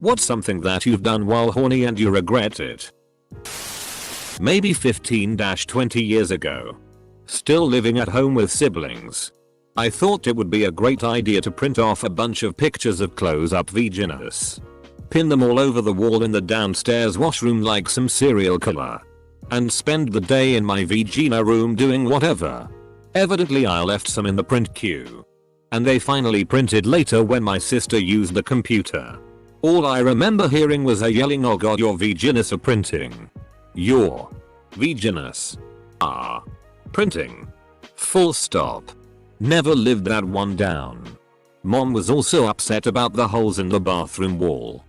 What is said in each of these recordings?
What's something that you've done while horny and you regret it? Maybe 15-20 years ago. Still living at home with siblings. I thought it would be a great idea to print off a bunch of pictures of close-up vaginas. Pin them all over the wall in the downstairs washroom like some serial killer. And spend the day in my vagina room doing whatever. Evidently I left some in the print queue. And they finally printed later when my sister used the computer. All I remember hearing was her yelling, "Oh god, your vaginas are printing. Your vaginas are printing. Full stop." Never lived that one down. Mom was also upset about the holes in the bathroom wall.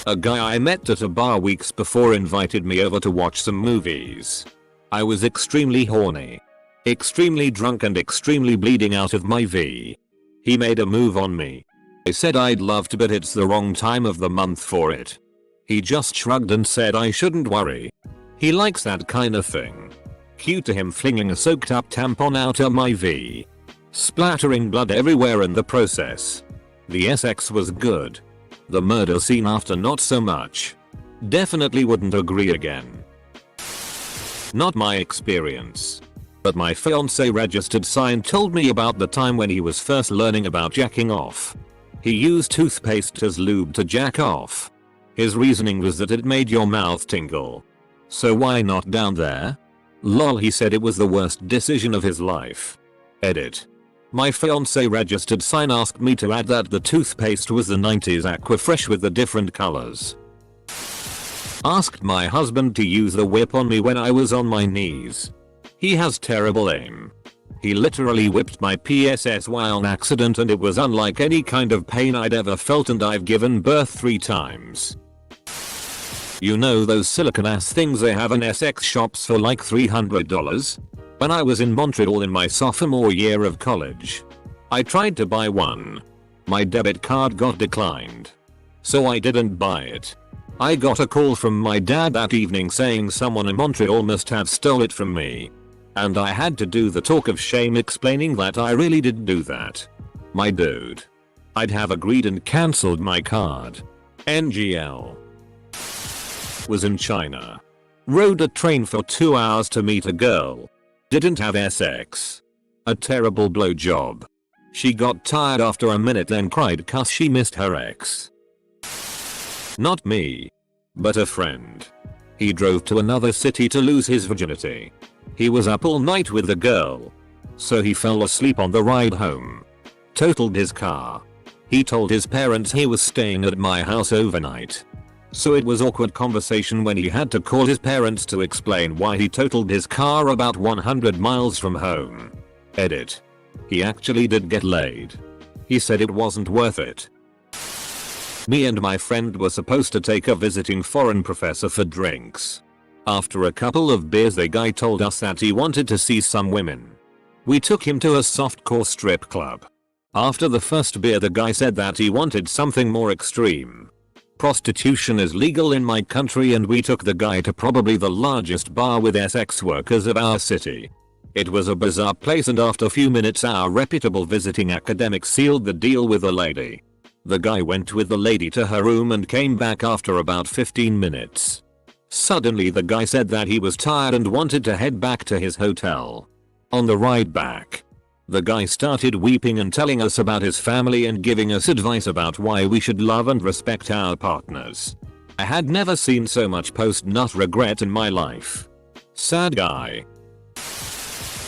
A guy I met at a bar weeks before invited me over to watch some movies. I was extremely horny, extremely drunk and extremely bleeding out of my V. He made a move on me. I said I'd love to, but it's the wrong time of the month for it. He just shrugged and said I shouldn't worry. He likes that kind of thing. Cue to him flinging a soaked up tampon out of my V. Splattering blood everywhere in the process. The sex was good. The murder scene after not so much. Definitely wouldn't agree again. Not my experience. But my fiance registered sign told me about the time when he was first learning about jacking off. He used toothpaste as lube to jack off. His reasoning was that it made your mouth tingle. So why not down there? Lol, he said it was the worst decision of his life. Edit. My fiance registered sign asked me to add that the toothpaste was the 90s Aquafresh with the different colors. Asked my husband to use the whip on me when I was on my knees. He has terrible aim. He literally whipped my PSS while on accident and it was unlike any kind of pain I'd ever felt, and I've given birth 3 times. You know those silicone ass things they have in sex shops for like $300? When I was in Montreal in my sophomore year of college, I tried to buy one. My debit card got declined. So I didn't buy it. I got a call from my dad that evening saying someone in Montreal must have stole it from me. And I had to do the talk of shame explaining that I really didn't do that. My dude. I'd have agreed and cancelled my card. NGL. Was in China. Rode a train for 2 hours to meet a girl. Didn't have sex. A terrible blowjob. She got tired after a minute then cried cause she missed her ex. Not me. But a friend. He drove to another city to lose his virginity. He was up all night with the girl. So he fell asleep on the ride home. Totaled his car. He told his parents he was staying at my house overnight. So it was awkward conversation when he had to call his parents to explain why he totaled his car about 100 miles from home. Edit. He actually did get laid. He said it wasn't worth it. Me and my friend were supposed to take a visiting foreign professor for drinks. After a couple of beers the guy told us that he wanted to see some women. We took him to a softcore strip club. After the first beer the guy said that he wanted something more extreme. Prostitution is legal in my country and we took the guy to probably the largest bar with sex workers of our city. It was a bizarre place and after a few minutes our reputable visiting academic sealed the deal with the lady. The guy went with the lady to her room and came back after about 15 minutes. Suddenly the guy said that he was tired and wanted to head back to his hotel. On the ride back, the guy started weeping and telling us about his family and giving us advice about why we should love and respect our partners. I had never seen so much post-nut regret in my life. Sad guy.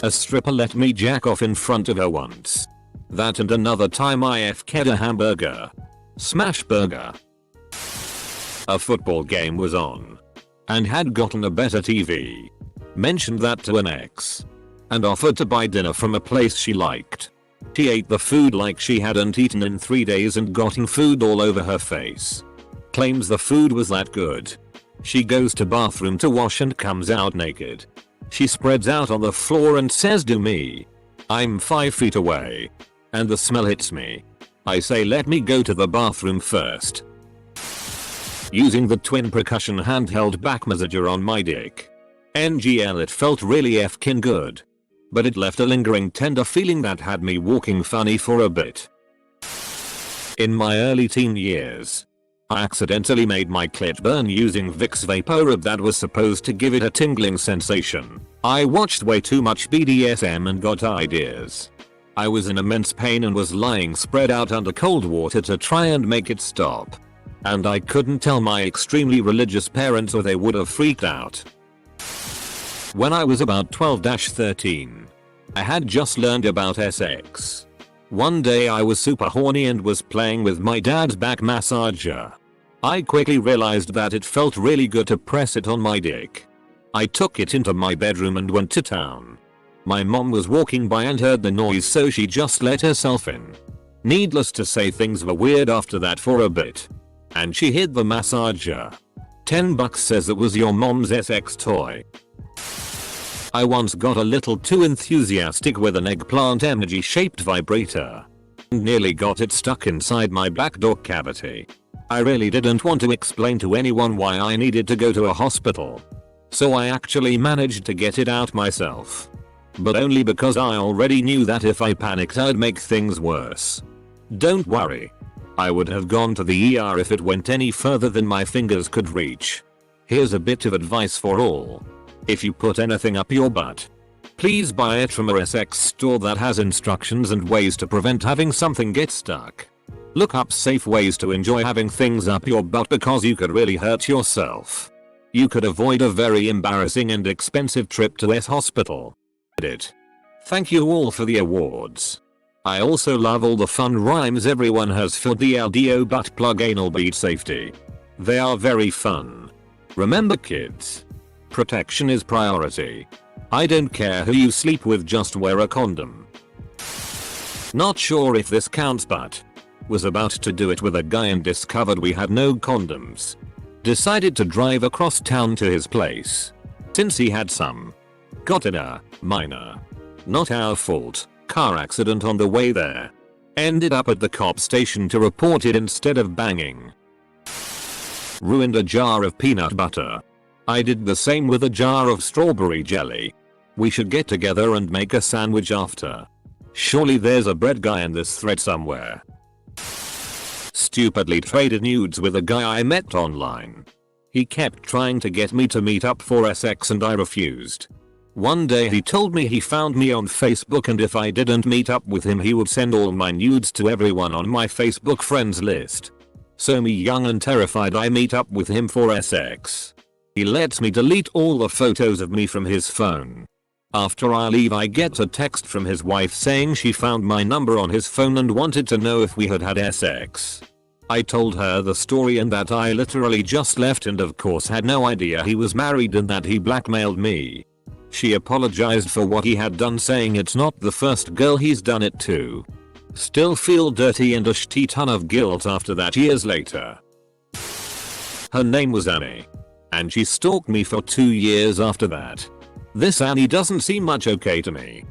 A stripper let me jack off in front of her once. That and another time I FK'd a hamburger. Smash burger. A football game was on. And had gotten a better TV. Mentioned that to an ex. And offered to buy dinner from a place she liked. She ate the food like she hadn't eaten in 3 days and gotten food all over her face. Claims the food was that good. She goes to bathroom to wash and comes out naked. She spreads out on the floor and says do me. I'm 5 feet away. And the smell hits me. I say let me go to the bathroom first. Using the twin percussion handheld back massager on my dick. NGL, it felt really fkin good. But it left a lingering tender feeling that had me walking funny for a bit. In my early teen years, I accidentally made my clit burn using Vicks VapoRub that was supposed to give it a tingling sensation. I watched way too much BDSM and got ideas. I was in immense pain and was lying spread out under cold water to try and make it stop. And I couldn't tell my extremely religious parents or they would have freaked out. When I was about 12-13, I had just learned about sex. One day I was super horny and was playing with my dad's back massager. I quickly realized that it felt really good to press it on my dick. I took it into my bedroom and went to town. My mom was walking by and heard the noise, so she just let herself in. Needless to say, things were weird after that for a bit. And she hid the massager. $10 says it was your mom's sex toy. I once got a little too enthusiastic with an eggplant emoji shaped vibrator. And nearly got it stuck inside my back door cavity. I really didn't want to explain to anyone why I needed to go to a hospital. So I actually managed to get it out myself. But only because I already knew that if I panicked I'd make things worse. Don't worry. I would have gone to the ER if it went any further than my fingers could reach. Here's a bit of advice for all. If you put anything up your butt, please buy it from a sex store that has instructions and ways to prevent having something get stuck. Look up safe ways to enjoy having things up your butt because you could really hurt yourself. You could avoid a very embarrassing and expensive trip to this hospital. Thank you all for the awards. I also love all the fun rhymes everyone has for the LDO butt plug anal bead safety. They are very fun. Remember kids, protection is priority. I don't care who you sleep with, just wear a condom. Not sure if this counts, but was about to do it with a guy and discovered we had no condoms. Decided to drive across town to his place. Since he had some. Got in a minor, not our fault, car accident on the way there. Ended up at the cop station to report it instead of banging. Ruined a jar of peanut butter. I did the same with a jar of strawberry jelly. We should get together and make a sandwich after. Surely there's a bread guy in this thread somewhere. Stupidly traded nudes with a guy I met online. He kept trying to get me to meet up for sex and I refused. One day he told me he found me on Facebook and if I didn't meet up with him he would send all my nudes to everyone on my Facebook friends list. So me, young and terrified, I meet up with him for sex. He lets me delete all the photos of me from his phone. After I leave I get a text from his wife saying she found my number on his phone and wanted to know if we had had sex. I told her the story and that I literally just left and of course had no idea he was married and that he blackmailed me. She apologized for what he had done, saying it's not the first girl he's done it to. Still feel dirty and a shitty ton of guilt after that years later. Her name was Annie. And she stalked me for 2 years after that. This Annie doesn't seem much okay to me.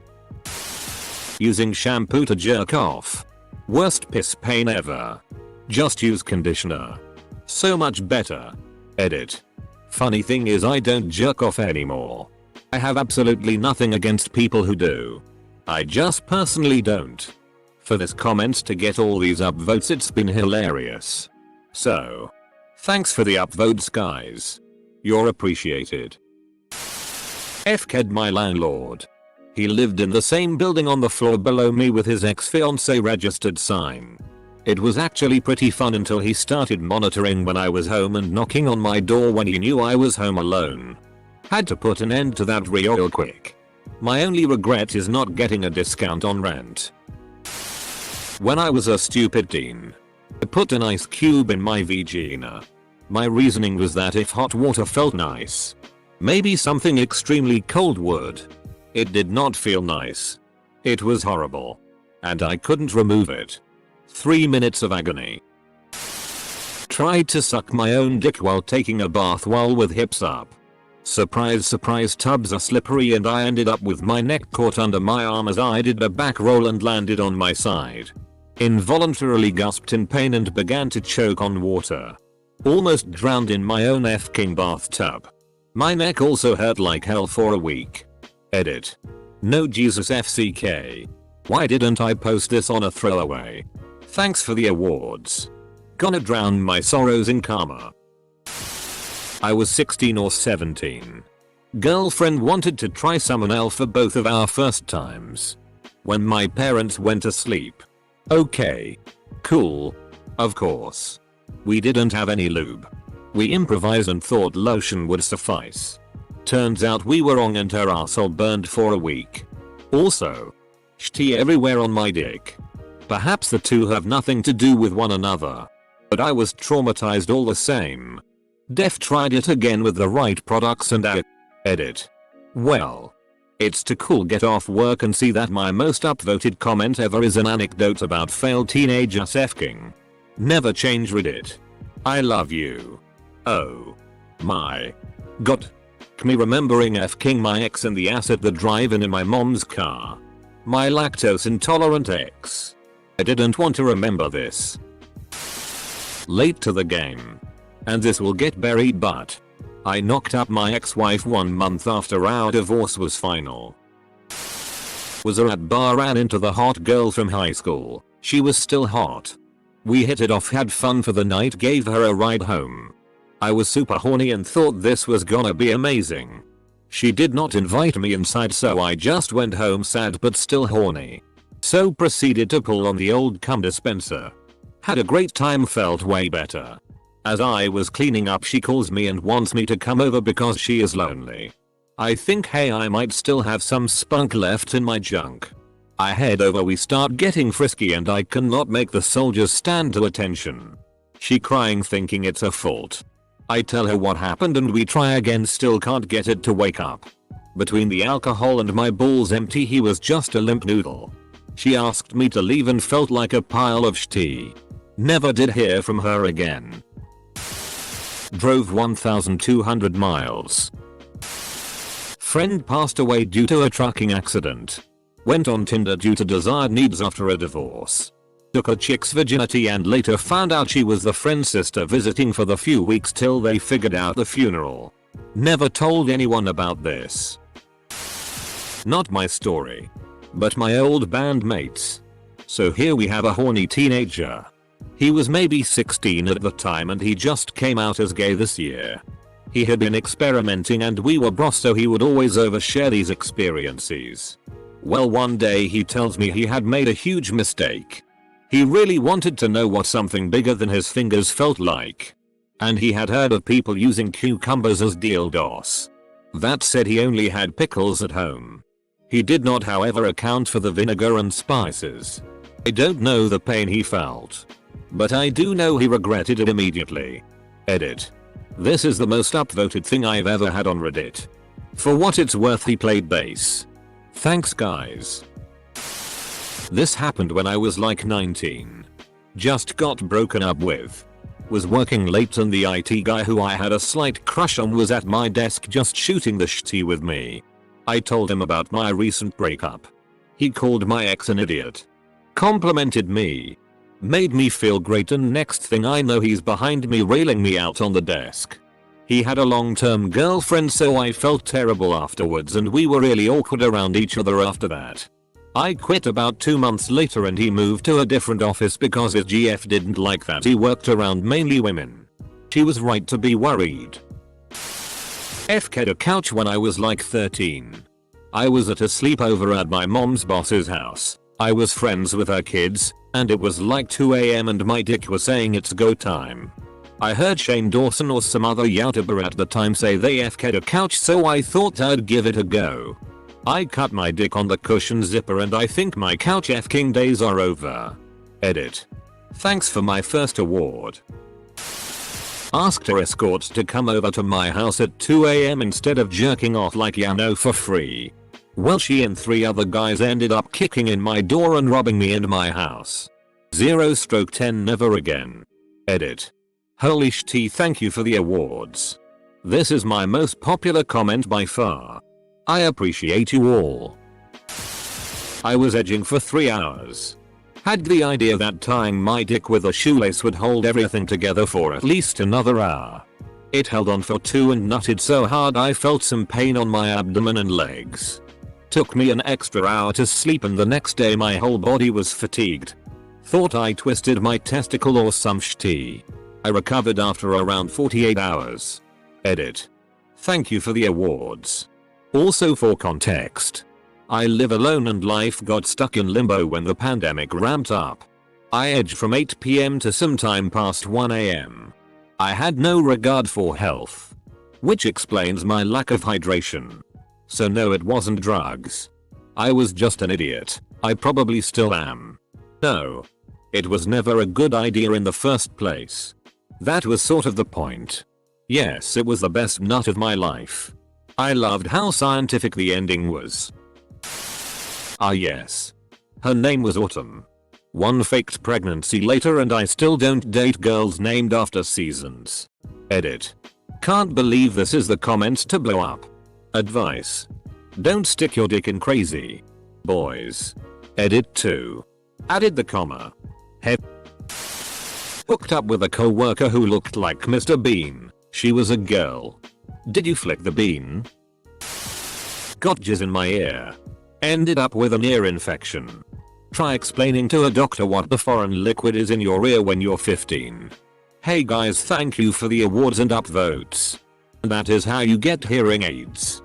Using shampoo to jerk off. Worst piss pain ever. Just use conditioner. So much better. Edit. Funny thing is I don't jerk off anymore. I have absolutely nothing against people who do. I just personally don't. For this comment to get all these upvotes, it's been hilarious. So, thanks for the upvotes guys. You're appreciated. F-ked my landlord. He lived in the same building on the floor below me with his ex-fiancée registered sign. It was actually pretty fun until he started monitoring when I was home and knocking on my door when he knew I was home alone. Had to put an end to that real quick. My only regret is not getting a discount on rent. When I was a stupid teen, I put an ice cube in my vagina. My reasoning was that if hot water felt nice, maybe something extremely cold would. It did not feel nice. It was horrible. And I couldn't remove it. 3 minutes of agony. Tried to suck my own dick while taking a bath while with hips up. Surprise surprise, tubs are slippery and I ended up with my neck caught under my arm as I did a back roll and landed on my side. Involuntarily gasped in pain and began to choke on water. Almost drowned in my own f-king bathtub. My neck also hurt like hell for a week. Edit. No Jesus FCK. Why didn't I post this on a throwaway? Thanks for the awards. gonna drown my sorrows in karma. I was 16 or 17. Girlfriend wanted to try someone else for both of our first times. When my parents went to sleep. Okay. Cool. Of course. We didn't have any lube. We improvised and thought lotion would suffice. Turns out we were wrong and her asshole burned for a week. Also, shitty everywhere on my dick. Perhaps the two have nothing to do with one another. But I was traumatized all the same. Def tried it again with the right products and edit. Well. It's too cool get off work and see that my most upvoted comment ever is an anecdote about failed teenagers f***ing. Never change Reddit. I love you. Oh. My. God. Me remembering f***ing my ex in the ass at the drive-in in my mom's car. My lactose intolerant ex. I didn't want to remember this. Late to the game. And this will get buried but. I knocked up my ex-wife 1 month after our divorce was final. Was at bar, ran into the hot girl from high school. She was still hot. We hit it off, had fun for the night, gave her a ride home. I was super horny and thought this was gonna be amazing. She did not invite me inside, so I just went home sad but still horny. So proceeded to pull on the old cum dispenser. Had a great time, felt way better. As I was cleaning up, she calls me and wants me to come over because she is lonely. I think, hey, I might still have some spunk left in my junk. I head over, we start getting frisky and I cannot make the soldiers stand to attention. She crying thinking it's her fault. I tell her what happened and we try again, still can't get it to wake up. Between the alcohol and my balls empty, he was just a limp noodle. She asked me to leave and felt like a pile of shitty. Never did hear from her again. Drove 1,200 miles. Friend passed away due to a trucking accident. Went on Tinder due to desired needs after a divorce. Took a chick's virginity and later found out she was the friend's sister visiting for the few weeks till they figured out the funeral. Never told anyone about this. Not my story. But my old bandmates. So here we have a horny teenager. He was maybe 16 at the time and he just came out as gay this year. He had been experimenting and we were bros, so he would always overshare these experiences. Well, one day he tells me he had made a huge mistake. He really wanted to know what something bigger than his fingers felt like. And he had heard of people using cucumbers as dildos. That said, he only had pickles at home. He did not, however, account for the vinegar and spices. I don't know the pain he felt. But I do know he regretted it immediately. Edit. This is the most upvoted thing I've ever had on Reddit. For what it's worth, he played bass. Thanks guys. This happened when I was like 19. Just got broken up with. Was working late and the IT guy who I had a slight crush on was at my desk just shooting the shit with me. I told him about my recent breakup. He called my ex an idiot. Complimented me. Made me feel great, and next thing I know he's behind me railing me out on the desk. He had a long-term girlfriend, so I felt terrible afterwards and we were really awkward around each other after that. I quit about 2 months later and he moved to a different office because his GF didn't like that he worked around mainly women. She was right to be worried. FK'd a couch when I was like 13. I was at a sleepover at my mom's boss's house. I was friends with her kids, and it was like 2 AM and my dick was saying it's go time. I heard Shane Dawson or some other YouTuber at the time say they FK'd a couch, so I thought I'd give it a go. I cut my dick on the cushion zipper and I think my couch FKing days are over. Edit. Thanks for my first award. Asked her escort to come over to my house at 2 AM instead of jerking off like Yano for free. Well, she and 3 other guys ended up kicking in my door and robbing me in my house. 0/10 never again. Edit. Holy shit, thank you for the awards. This is my most popular comment by far. I appreciate you all. I was edging for 3 hours. Had the idea that tying my dick with a shoelace would hold everything together for at least another hour. It held on for 2 and nutted so hard I felt some pain on my abdomen and legs. Took me an extra hour to sleep and the next day my whole body was fatigued. Thought I twisted my testicle or some shitty. I recovered after around 48 hours. Edit. Thank you for the awards. Also for context, I live alone and life got stuck in limbo when the pandemic ramped up. I edged from 8 PM to sometime past 1 AM. I had no regard for health, which explains my lack of hydration. So no, it wasn't drugs. I was just an idiot. I probably still am. No. It was never a good idea in the first place. That was sort of the point. Yes, it was the best nut of my life. I loved how scientific the ending was. Ah yes. Her name was Autumn. One faked pregnancy later and I still don't date girls named after seasons. Edit. Can't believe this is the comments to blow up. Advice. Don't stick your dick in crazy boys. Edit 2. Added the comma. Hooked up with a co-worker who looked like Mr. Bean. She was a girl. Did you flick the bean? Got jizz in my ear. Ended up with an ear infection. Try explaining to a doctor what the foreign liquid is in your ear when you're 15. Hey guys, thank you for the awards and upvotes. That is how you get hearing aids.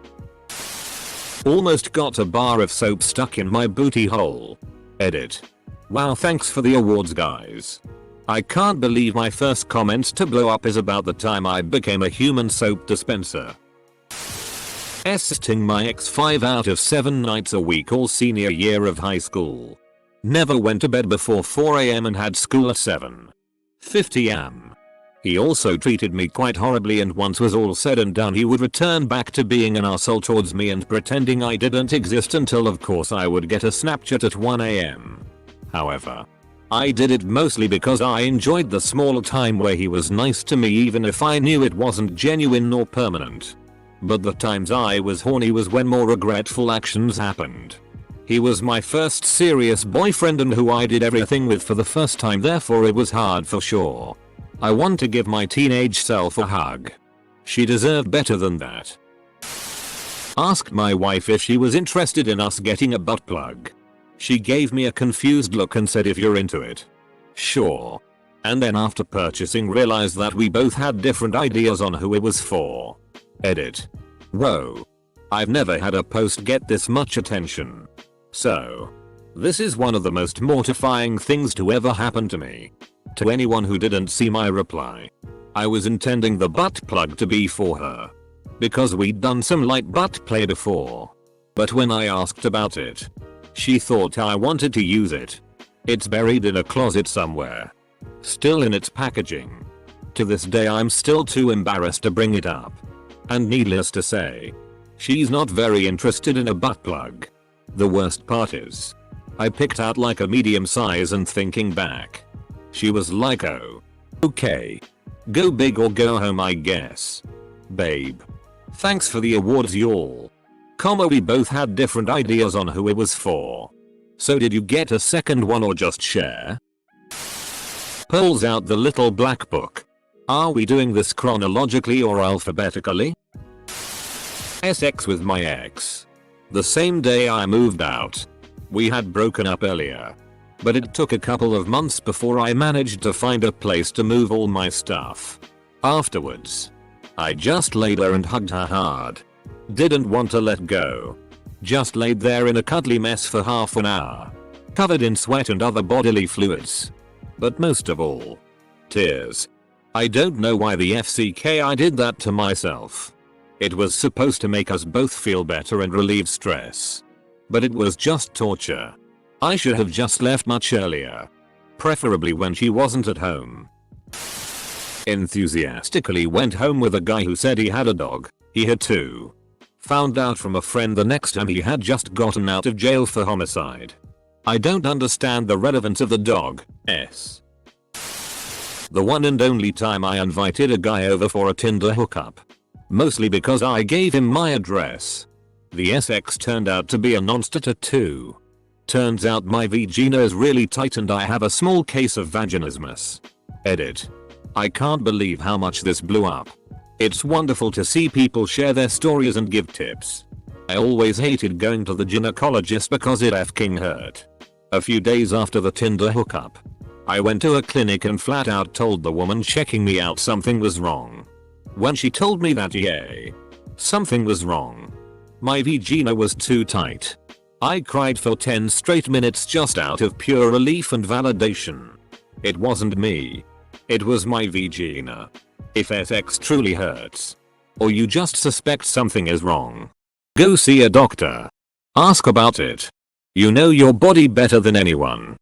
Almost got a bar of soap stuck in my booty hole. Edit. Wow, thanks for the awards guys. I can't believe my first comments to blow up is about the time I became a human soap dispenser. Assisting my ex 5 out of 7 nights a week all senior year of high school. Never went to bed before 4 AM and had school at 7:50 am. He also treated me quite horribly and once was all said and done he would return back to being an asshole towards me and pretending I didn't exist until of course I would get a Snapchat at 1 AM. However, I did it mostly because I enjoyed the small time where he was nice to me even if I knew it wasn't genuine nor permanent. But the times I was horny was when more regretful actions happened. He was my first serious boyfriend and who I did everything with for the first time, therefore it was hard for sure. I want to give my teenage self a hug. She deserved better than that. Asked my wife if she was interested in us getting a butt plug. She gave me a confused look and said if you're into it. Sure. And then after purchasing realized that we both had different ideas on who it was for. Edit. Whoa. I've never had a post get this much attention. So, this is one of the most mortifying things to ever happen to me. To anyone who didn't see my reply, I was intending the butt plug to be for her. Because we'd done some light butt play before. But when I asked about it, she thought I wanted to use it. It's buried in a closet somewhere. Still in its packaging. To this day I'm still too embarrassed to bring it up. And needless to say, she's not very interested in a butt plug. The worst part is, I picked out like a medium size and thinking back, she was like oh. Okay. Go big or go home I guess. Babe. Thanks for the awards y'all. We both had different ideas on who it was for. So did you get a second one or just share? Pulls out the little black book. Are we doing this chronologically or alphabetically? Sex with my ex. The same day I moved out. We had broken up earlier. But it took a couple of months before I managed to find a place to move all my stuff. Afterwards, I just laid there and hugged her hard. Didn't want to let go. Just laid there in a cuddly mess for half an hour. Covered in sweat and other bodily fluids. But most of all, tears. I don't know why the FCK I did that to myself. It was supposed to make us both feel better and relieve stress. But it was just torture. I should have just left much earlier. Preferably when she wasn't at home. Enthusiastically went home with a guy who said he had a dog. He had two. Found out from a friend the next time he had just gotten out of jail for homicide. I don't understand the relevance of the dog. The one and only time I invited a guy over for a Tinder hookup. Mostly because I gave him my address. The SX turned out to be a non-starter too. Turns out my vagina is really tight and I have a small case of vaginismus. Edit. I can't believe how much this blew up. It's wonderful to see people share their stories and give tips. I always hated going to the gynecologist because it f-king hurt. A few days after the Tinder hookup, I went to a clinic and flat out told the woman checking me out something was wrong. When she told me that something was wrong. My vagina was too tight. I cried for 10 straight minutes just out of pure relief and validation. It wasn't me. It was my vagina. If FX truly hurts, or you just suspect something is wrong, go see a doctor. Ask about it. You know your body better than anyone.